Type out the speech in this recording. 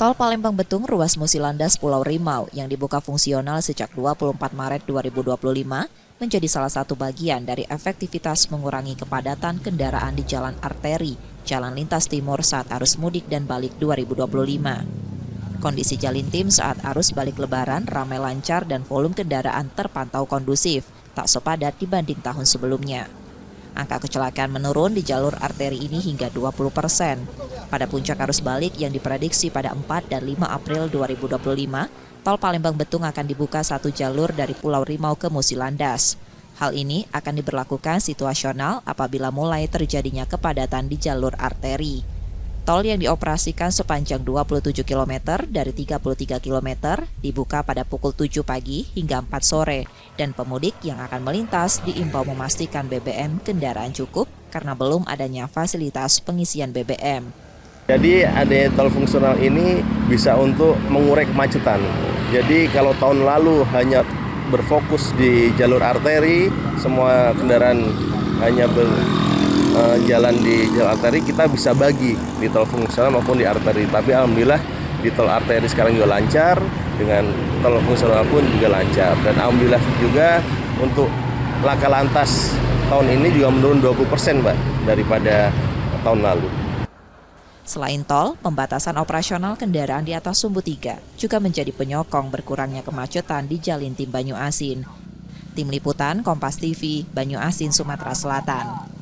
Tol Palembang-Betung ruas Musi Landas Pulau Rimau yang dibuka fungsional sejak 24 Maret 2025 menjadi salah satu bagian dari efektivitas mengurangi kepadatan kendaraan di jalan arteri, jalan lintas timur saat arus mudik dan balik 2025. Kondisi Jalintim saat arus balik lebaran ramai lancar dan volume kendaraan terpantau kondusif, tak sepadat dibanding tahun sebelumnya. Angka kecelakaan menurun di jalur arteri ini hingga 20%. Pada puncak arus balik yang diprediksi pada 4 dan 5 April 2025, tol Palembang-Betung akan dibuka satu jalur dari Pulau Rimau ke Musi Landas. Hal ini akan diberlakukan situasional apabila mulai terjadinya kepadatan di jalur arteri. Tol yang dioperasikan sepanjang 27 km dari 33 km dibuka pada pukul 7 pagi hingga 4 sore dan pemudik yang akan melintas diimbau memastikan BBM kendaraan cukup karena belum adanya fasilitas pengisian BBM. Jadi adanya tol fungsional ini bisa untuk mengurai kemacetan. Jadi kalau tahun lalu hanya berfokus di jalur arteri, semua kendaraan hanya jalan di jalur arteri, kita bisa bagi di tol fungsional maupun di arteri. Tapi alhamdulillah di tol arteri sekarang juga lancar, dengan tol fungsional pun juga lancar. Dan alhamdulillah juga untuk laka lantas tahun ini juga menurun 20% Mbak daripada tahun lalu. Selain tol, pembatasan operasional kendaraan di atas Sumbu 3 juga menjadi penyokong berkurangnya kemacetan di Jalintim Banyu Asin. Tim Liputan Kompas TV, Banyu Asin, Sumatera Selatan.